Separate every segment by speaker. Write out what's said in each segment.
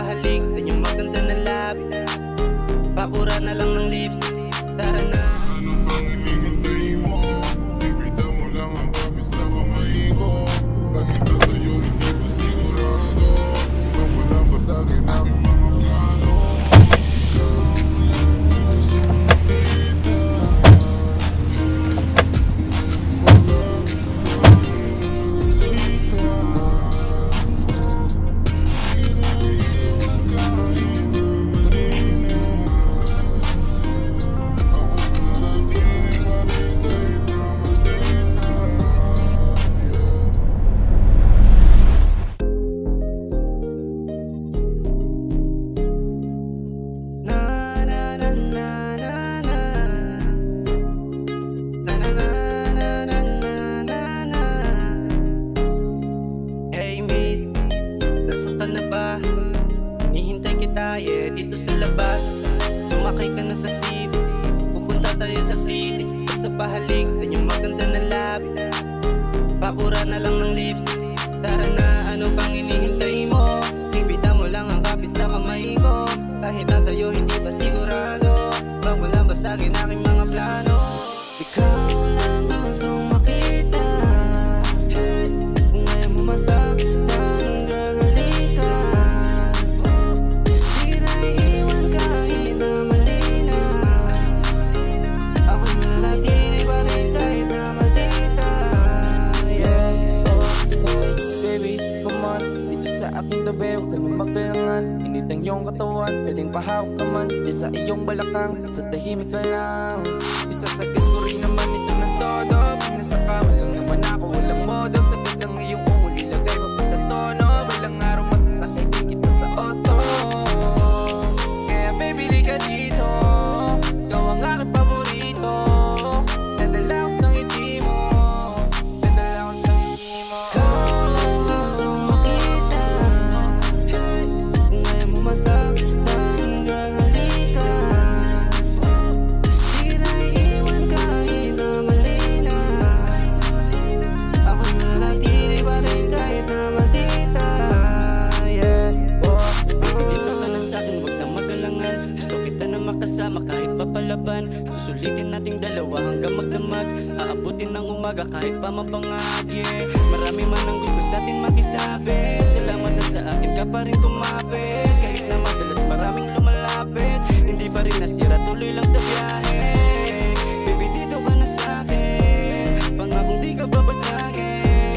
Speaker 1: pahalik sa inyong maganda na labi. Babura na lang ng lips. Tara na.
Speaker 2: Ano bang hinihintay mo? Ibita mo lang ang kapis sa kamay ko. Kahit na sa'yo hindi pa sigurado. Ibang mo lang ba sa'kin aking mga plano?
Speaker 1: Yeah, dito sa labas, sumakay ka na sa jeep. Pupunta tayo sa city, sa pahalik sa inyong maganda na labi. Babura na lang ng lips. Tara na, ano pang hinihintay mo? Ibita mo lang ang kapis sa kamay ko. Kahit na sa'yo hindi pa sigurado. Bang wala ba sa'kin aking mga plano? Ikaw lang gustong makita. Kung ayaw mo masaktan, girl, halika.
Speaker 3: Aking tabi, huwag ka nang magbilangan. Init ang iyong katawan, pwedeng pahawak ka man. Di sa iyong balakang, sa tahimik ka lang. Isasagad ko rin naman ito ng todo. Pag nasa kama lang naman ako, walang modo. Sagad ang iyong uli, lagay mo pa sa tono. Walang araw masasakay din kita sa auto. Kaya baby, liga dito. Ikaw ang aking paborito. Nadala ko sa ngiti mo. Nadala ko sa ngiti mo.
Speaker 1: Makasama kahit papalaban. Susulitin nating dalawa hanggang magdamag. Aabutin ng umaga kahit pa mabangag, yeah. Marami man ang gusto sa atin makisabit. Salamat na sa akin ka pa rin kumapit. Kahit na madalas maraming lumalapit, hindi pa rin nasira, tuloy lang sa biyahe. Baby, dito ka na sa'kin. Pangakong di ka babasagin.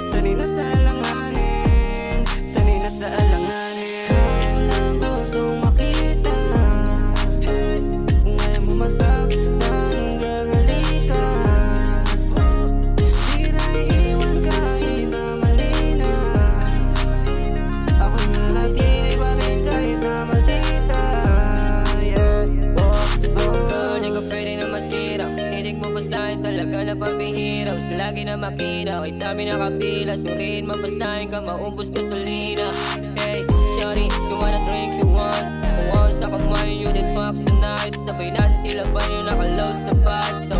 Speaker 1: Sanay na sa alanganin. Sanay na sa alanganin.
Speaker 4: Talaga na pambihira, gusto lagi na makita. Kahit dami na kapila, suriin mabasahin ka, maubos gasolina. Hey, shawty, you wanna drink, you want. Kung ako sa kamay, you then fuck sa nice. Sabay natin sila ba yung nakaload sa bato.